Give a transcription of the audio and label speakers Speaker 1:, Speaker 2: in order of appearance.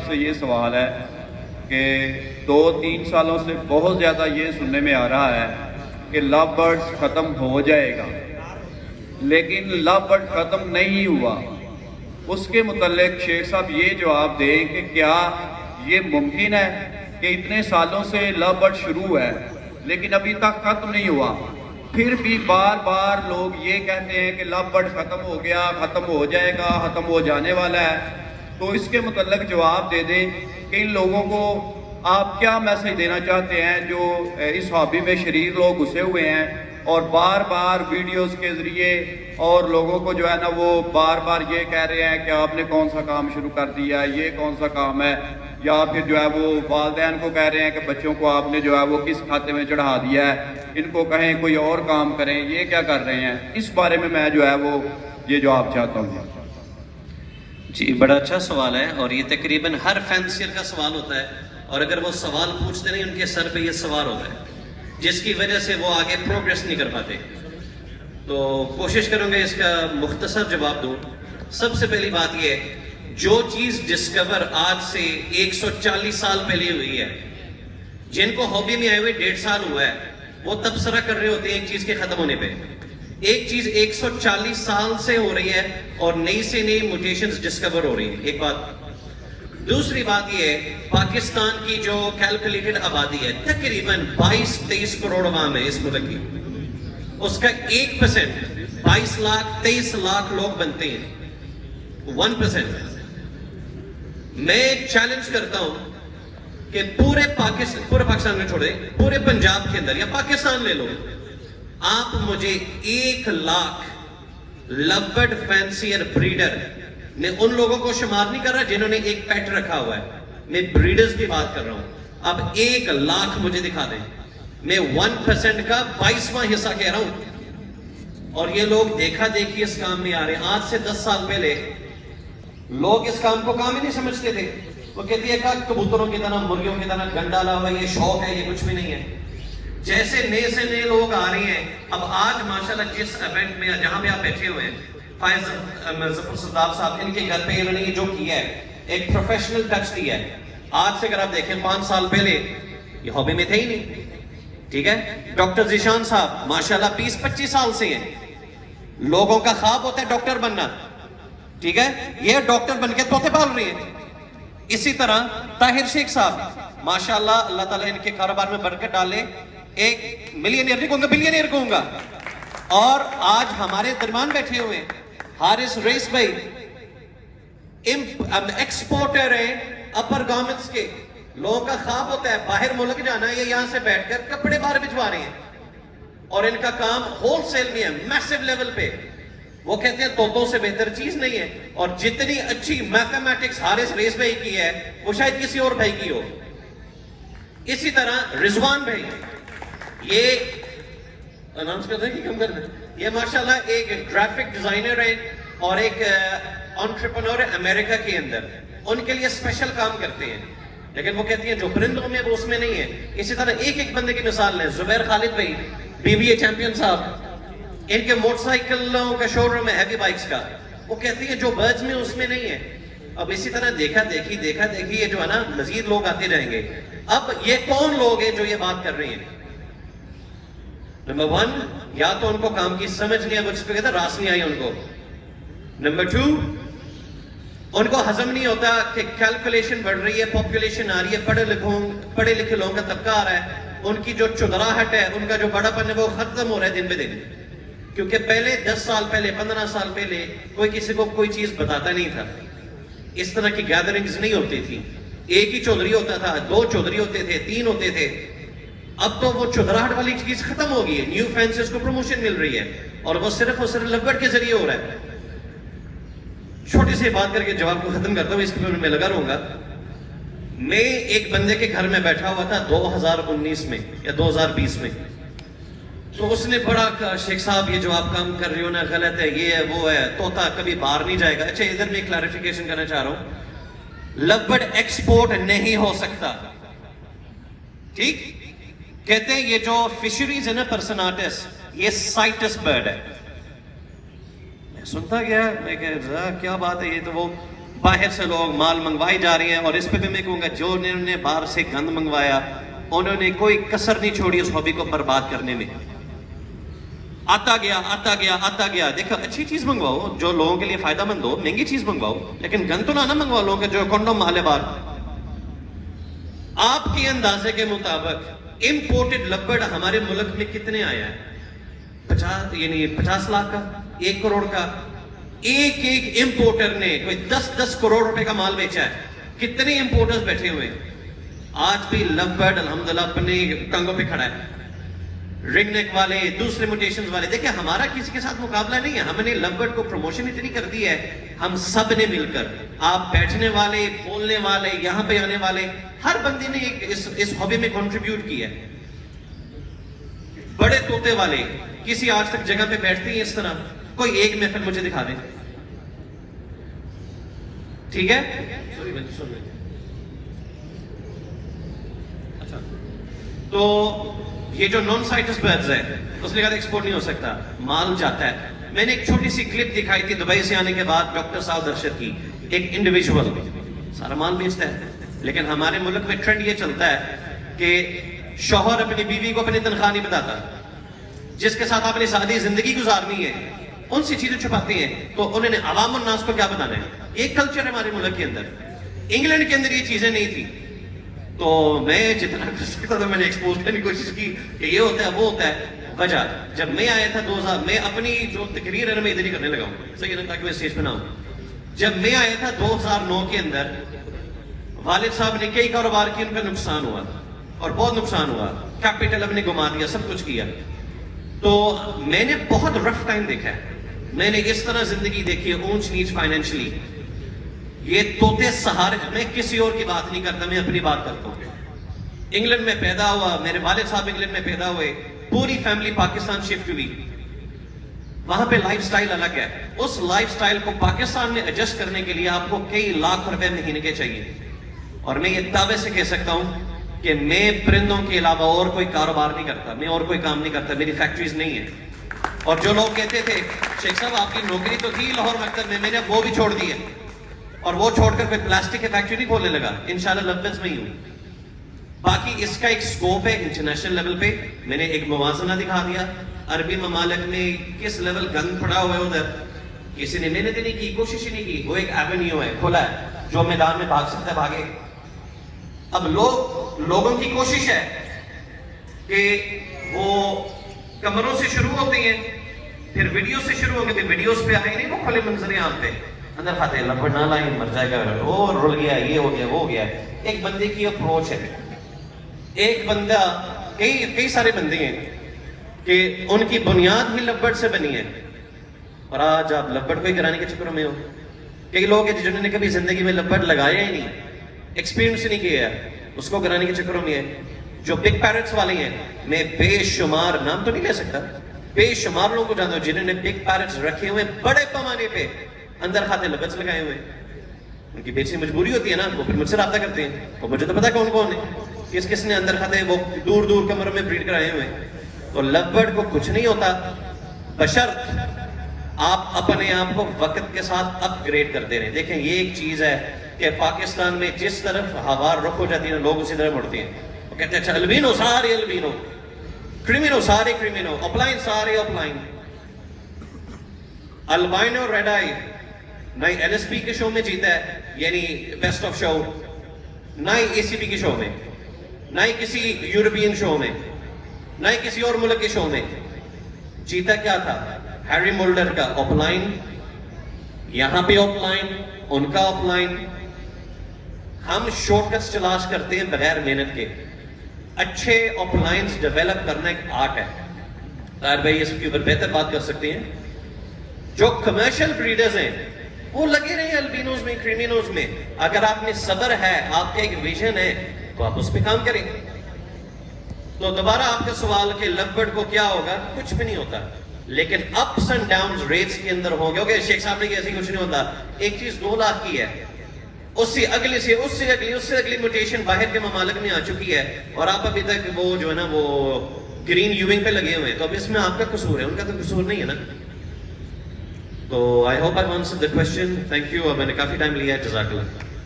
Speaker 1: سے یہ سوال ہے کہ 2-3 سالوں سے بہت زیادہ یہ سننے میں آ رہا ہے کہ لو برڈز ختم ہو جائے گا، لیکن لو برڈ ختم نہیں ہوا۔ اس کے متعلق شیخ صاحب یہ جواب دیں کہ کیا یہ ممکن ہے کہ اتنے سالوں سے لو برڈ شروع ہے لیکن ابھی تک ختم نہیں ہوا، پھر بھی بار بار لوگ یہ کہتے ہیں کہ لو برڈ ختم ہو گیا، ختم ہو جائے گا، ختم ہو جانے والا ہے؟ تو اس کے متعلق جواب دے دیں کہ ان لوگوں کو آپ کیا میسج دینا چاہتے ہیں جو اس ہابی میں شریر لوگ گھسے ہوئے ہیں اور بار بار ویڈیوز کے ذریعے اور لوگوں کو جو ہے نا وہ بار بار یہ کہہ رہے ہیں کہ آپ نے کون سا کام شروع کر دیا ہے، یہ کون سا کام ہے، یا پھر جو ہے وہ والدین کو کہہ رہے ہیں کہ بچوں کو آپ نے جو ہے وہ کس کھاتے میں چڑھا دیا ہے، ان کو کہیں کوئی اور کام کریں، یہ کیا کر رہے ہیں؟ اس بارے میں میں جو ہے وہ یہ جواب چاہتا ہوں۔
Speaker 2: جی بڑا اچھا سوال ہے، اور یہ تقریباً ہر فینسیئر کا سوال ہوتا ہے، اور اگر وہ سوال پوچھتے نہیں ان کے سر پہ یہ سوار ہوتا ہے جس کی وجہ سے وہ آگے پروگریس نہیں کر پاتے۔ تو کوشش کروں گے اس کا مختصر جواب دوں۔ سب سے پہلی بات یہ ہے، جو چیز ڈسکور آج سے 140 سال پہلے ہوئی ہے، جن کو ہابی میں آئے ہوئے 1.5 سال ہوا ہے، وہ تبصرہ کر رہے ہوتے ہیں ایک چیز کے ختم ہونے پہ۔ ایک چیز 140 سال سے ہو رہی ہے اور نئی سے نئی موٹیشنز ڈسکور ہو رہی ہیں، ایک بات۔ دوسری بات یہ ہے، پاکستان کی جو کیلکولیٹڈ آبادی ہے تقریباً 22-23 کروڑ عوام ہے اس ملک کی، اس کا 1% 22 لاکھ 23 لاکھ لوگ بنتے ہیں، 1%۔ میں چیلنج کرتا ہوں کہ پورے پاکستان میں چھوڑے، پورے پنجاب کے اندر یا پاکستان لے لو، آپ مجھے 1 لاکھ لو برڈ فینسیئر بریڈر، میں ان لوگوں کو شمار نہیں کر رہا جنہوں نے ایک پیٹ رکھا ہوا ہے، میں بریڈرز کی بات کر رہا ہوں۔ اب 1 لاکھ مجھے دکھا دیں، میں 1% کا 22واں حصہ کہہ رہا ہوں، اور یہ لوگ دیکھا دیکھی اس کام میں آ رہے ہیں۔ آج سے 10 سال پہلے لوگ اس کام کو کام ہی نہیں سمجھتے تھے، وہ کہتے ہیں کہ کبوتروں کی طرح مرغیوں کی طرح گنڈا ڈالا ہوا، یہ شوق ہے، یہ کچھ بھی نہیں ہے۔ جیسے نئے سے نئے لوگ آ رہے ہیں، اب آج ماشاءاللہ جس ایونٹ میں جہاں پہ آپ بیٹھے ہوئے ہیں، فائز ظفر سردار صاحب، ان کے گھر پہ انہوں نے یہ جو کیا ہے ایک پروفیشنل ٹچ دیا ہے۔ آج سے اگر آپ دیکھیں 5 سال پہلے یہ ہابی میں تھے ہی نہیں، ٹھیک ہے۔ ڈاکٹر ذیشان صاحب ماشاءاللہ 20-25 سال سے ہیں، لوگوں کا خواب ہوتا ہے ڈاکٹر بننا، ٹھیک ہے، یہ ڈاکٹر بن کے طوطے پال رہے ہیں۔ اسی طرح طاہر شیخ صاحب ماشاءاللہ، اللہ تعالیٰ ان کے کاروبار میں برکت ڈالے، ایک ملینئر نہیں کہوں گا، بلینئر کہوں گا، اور آج ہمارے درمیان بیٹھے ہوئے ہیں۔ حارث رئیس بھائی ایکسپورٹر ہیں اپر گارمنٹس کے، لوگوں کا خواب ہوتا ہے باہر ملک جانا ہے، یہ یہاں سے بیٹھ کر کپڑے باہر بھجوا رہے ہیں، اور ان کا کام ہول سیل میں ہے، میسو لیول پہ۔ وہ کہتے ہیں طوطوں سے بہتر چیز نہیں ہے، اور جتنی اچھی میتھمیٹکس حارث رئیس بھائی کی ہے وہ شاید کسی اور بھائی کی ہو۔ اسی طرح رضوان بھائی، یہ اناؤنس کرتے ہیں کہ کم کرنا ہے، یہ ماشاءاللہ ایک گرافک ڈیزائنر ہے اور ایک انٹرپرنور ہے امریکہ کے اندر، ان کے لیے اسپیشل کام کرتے ہیں، لیکن وہ کہتی ہیں جو پرندوں میں وہ اس میں نہیں ہے۔ اسی طرح ایک بندے کی مثال لیں، زبیر خالد بھائی BBA چیمپئن صاحب، ان کے موٹر سائیکلوں کا شو روم ہے ہیوی بائکس کا، وہ کہتی ہیں جو برڈز میں اس میں نہیں ہے۔ اب اسی طرح دیکھا دیکھی یہ جو ہے نا مزید لوگ آتے جائیں گے۔ اب یہ کون لوگ ہیں جو یہ بات کر رہے ہیں؟ نمبر 1، یا تو ان کو کام کی سمجھ نہیں ہے، وہ جس پہ کہتا ہے راس نہیں آئی ان کو۔ نمبر 2، ان کو ہضم نہیں ہوتا کہ کیلکولیشن بڑھ رہی ہے، پاپولیشن آ رہی ہے، پڑھے لکھے لوگوں کا طبقہ آ رہا ہے، ان کی جو چودراہٹ ہے، ان کا جو بڑا پن ہے وہ ختم ہو رہا ہے دن بہ دن، کیونکہ پہلے 10 سال پہلے 15 سال پہلے کوئی کسی کو کوئی چیز بتاتا نہیں تھا، اس طرح کی گیدرنگز نہیں ہوتی تھی، ایک ہی چودھری ہوتا تھا، 2 چودھری ہوتے تھے، 3 ہوتے تھے۔ اب تو وہ چودراہٹ والی چیز ختم ہو گئی ہے، نیو فینسز کو پروموشن مل رہی ہے، اور وہ صرف لو برڈ کے ذریعے ہو رہا ہے۔ چھوٹی سی بات کر کے جواب کو ختم کرتا ہوں، اس کے میں لگا رہوں گا۔ میں ایک بندے کے گھر میں بیٹھا ہوا تھا 2019 میں یا 2020 میں، تو اس نے بڑا کہا شیخ صاحب یہ جو آپ کام کر رہے ہو نا غلط ہے، یہ ہے وہ ہے، طوطا کبھی باہر نہیں جائے گا۔ اچھا ادھر میں کلیریفیکیشن کرنا چاہ رہا ہوں، لو برڈ ایکسپورٹ نہیں ہو سکتا، ٹھیک؟ کہتے ہیں یہ جو فشریز ہے نا پرسناٹس، یہ سائٹس برڈ ہے۔ میں سنتا گیا، میں کہا کیا بات ہے، یہ تو وہ باہر سے لوگ مال منگوائی جا رہی ہیں, اور اس پہ بھی میں کہوں گا جو انہوں نے باہر سے گند منگوایا انہوں نے کوئی کسر نہیں چھوڑی اس ہابی کو برباد کرنے میں. آتا گیا. دیکھو اچھی چیز منگواؤ جو لوگوں کے لیے فائدہ مند ہو, مہنگی چیز منگواؤ, لیکن گند تو نہ منگواؤ لوگوں کے جو کنڈوم مالے بار. آپ کے اندازے کے مطابق امپورٹڈ لبڑ ہمارے ملک میں کتنے آیا ہے؟ 50 لاکھ کا, 1 کروڑ کا. ایک امپورٹر نے کوئی 10 کروڑ روپے کا مال بیچا ہے. کتنے امپورٹرز بیٹھے ہوئے ہیں؟ آج بھی لبڑ الحمدللہ اپنے ٹنگوں پہ کھڑا ہے. رنگ نیک والے, دوسرے موٹیشنز والے, دیکھیں ہمارا کسی کے ساتھ مقابلہ نہیں ہے. ہم نے لبڑ کو پروموشن اتنی کر دی ہے, ہم سب نے مل کر, آپ بیٹھنے والے, بولنے والے, یہاں پہ آنے والے, ہر بندے نے اس ہابی میں کنٹریبیوٹ کیا ہے. بڑے طوطے والے کسی آج تک جگہ پہ بیٹھتے ہیں اس طرح, کوئی ایک محفل مجھے دکھا دیں, ٹھیک ہے؟ تو یہ جو نان سائٹس برڈز ہے اس نے کہا ایکسپورٹ نہیں ہو سکتا, مال جاتا ہے. میں نے ایک چھوٹی سی کلپ دکھائی تھی دبئی سے آنے کے بعد ڈاکٹر صاحب درشد کی. ایک انڈیویجول سارا مال بیچتا ہے, لیکن ہمارے ملک میں ٹرینڈ یہ چلتا ہے کہ شوہر اپنی بیوی کو اپنی تنخواہ نہیں بتاتا, جس کے ساتھ آپ نے سادی زندگی گزارنی ہے ان سی چیزیں چھپاتے ہیں. تو انہوں نے عوام الناس کو کیا بتانا ہے؟ ایک کلچر ہے ہمارے ملک کے اندر. انگلینڈ کے اندر یہ چیزیں نہیں تھی. تو میں جتنا کر سکتا تھا میں نے ایکسپوز کرنے کی کوشش کی کہ یہ ہوتا ہے وہ ہوتا ہے. وجہ جب میں آیا تھا 2000, میں اپنی جو تقریر ہے نا میں ادھر ہی کرنے لگا ہوں, صحیح ہے نا, تاکہ میں اسٹیج پہ نہ ہوں. جب میں آیا تھا 2009 کے اندر, والد صاحب نے کئی کاروبار کی, ان کا نقصان ہوا اور بہت نقصان ہوا, کیپٹل ہم نے گما دیا, سب کچھ کیا. تو میں نے بہت رف ٹائم دیکھا ہے, میں نے اس طرح زندگی دیکھی ہے, اونچ نیچ فائنینشلی. یہ طوطے سہارے, میں کسی اور کی بات نہیں کرتا, میں اپنی بات کرتا ہوں. انگلینڈ میں پیدا ہوا, میرے والد صاحب انگلینڈ میں پیدا ہوئے, پوری فیملی پاکستان شفٹ ہوئی. وہاں پہ لائف سٹائل الگ ہے. اس لائف سٹائل کو پاکستان میں ایڈجسٹ کرنے کے لیے آپ کو کئی لاکھ روپے مہینے کے چاہیے. اور میں یہ دعوے سے کہہ سکتا ہوں کہ میں پرندوں کے علاوہ اور کوئی کاروبار نہیں کرتا, میں اور کوئی کام نہیں کرتا, میری فیکٹریز نہیں ہیں. اور جو لوگ کہتے تھے شیخ صاحب آپ کی نوکری تو تھی لاہور مکتب میں نے وہ بھی چھوڑ دی ہے, اور وہ چھوڑ کر کوئی پلاسٹک کی فیکٹری نہیں کھولنے لگا, انشاءاللہ لبز میں ہی ہوں. باقی اس کا ایک سکوپ ہے انٹرنیشنل لیول پہ. میں نے ایک موازنہ دکھا دیا, عربی ممالک میں کس لیول گند پڑا ہوا ہے, ادھر کسی نے محنت نہیں کی, کوشش ہی نہیں کی. وہ ایک ایونیو ہے, کھلا ہے, جو میدان میں بھاگ سکتا ہے بھاگے. اب لوگوں کی کوشش ہے کہ وہ کمروں سے شروع ہوتے ہیں, پھر ویڈیو سے شروع ہو گئے, پھر ویڈیوز پہ آئے نہیں, وہ کھلے منظر یہاں پہ اندر کھاتے ہیں, لبڑ نہ لائیں مر جائے گا, وہ رول گیا, یہ ہو گیا, وہ ہو گیا. ایک بندے کی اپروچ ہے. ایک بندہ, کئی سارے بندے ہیں کہ ان کی بنیاد ہی لبڑ سے بنی ہے, اور آج آپ لبڑ کو ہی کرانے کے چکروں میں ہو. کئی لوگ ہیں جنہوں نے کبھی زندگی میں لبڑ لگایا ہی نہیں, ایکسپیرینس نہیں کیا ہے, اس کو کرانے کے چکروں میں ہے. جو بگ پیرٹس والے ہیں, میں بے شمار نام تو نہیں لے سکتا, بے شمار لوگوں کو جانتا ہوں جنہوں نے بگ پیرٹس رکھے ہوئے بڑے پیمانے پہ, اندر کھاتے لبڑ لگائے ہوئے. ان کی بیچنے مجبوری ہوتی ہے نا, وہ پھر مجھ سے رابطہ کرتے ہیں, تو مجھے تو پتا کون کون ہے, کس نے اندر کھاتے وہ دور دور کمروں میں بریڈ کرائے ہوئے. تو لبڑ کو کچھ نہیں ہوتا, بشرط آپ اپنے آپ کو وقت کے ساتھ اپ گریڈ کرتے رہیں. دیکھیں یہ ایک چیز ہے کہ پاکستان میں جس طرف ہوا رخ ہو جاتی ہے نا, لوگ اسی طرف مڑتے ہیں. وہ کہتے ہیں اچھا البینو سارے البینو, کریمینو سارے کریمینو, اپلائن سارے اپلائن. البائنو ریڈ آئی نہ ایل ایس پی کے شو میں جیتا ہے, یعنی بیسٹ آف شو, نہ ہی اے سی پی کے شو میں, نہ ہی کسی یورپین شو میں, نہ ہی کسی اور ملک کے شو میں. جیتا کیا تھا؟ ہیری مولڈر کا اپ لائن, یہاں پہ اپ لائن, ان کا اپ لائن. ہم شارٹ کٹس تلاش کرتے ہیں بغیر محنت کے. اچھے اپ لائنز ڈیولپ کرنا ایک آرٹ ہے. طاہر بھائی اس کے اوپر بہتر بات کر سکتے ہیں. جو کمرشل بریڈرز ہیں وہ لگے رہے ہیں البینوز میں, کریمینوز میں. اگر آپ میں صبر ہے, آپ کا ایک ویژن ہے, تو آپ اس پہ کام کریں. تو دوبارہ آپ کا سوال کہ لبڑ کو کیا ہوگا, کچھ بھی نہیں ہوتا, لیکن اپس اینڈ ڈاؤنز ریٹس کے اندر ہوں گے. اوکے شیخ صاحب نے ایسی کچھ نہیں ہوتا. ایک چیز 2 لاکھ کی ہے, اس سے اگلی سے اس سے اگلی موٹیشن باہر کے ممالک میں آ چکی ہے, اور آپ ابھی تک وہ جو ہے نا وہ گرین یوونگ پہ لگے ہوئے ہیں. تو اب اس میں آپ کا قصور ہے, ان کا تو قصور نہیں ہے نا. تو I hope I answer the question. Thank you. اور میں نے کافی ٹائم لیا ہے. جزاک اللہ.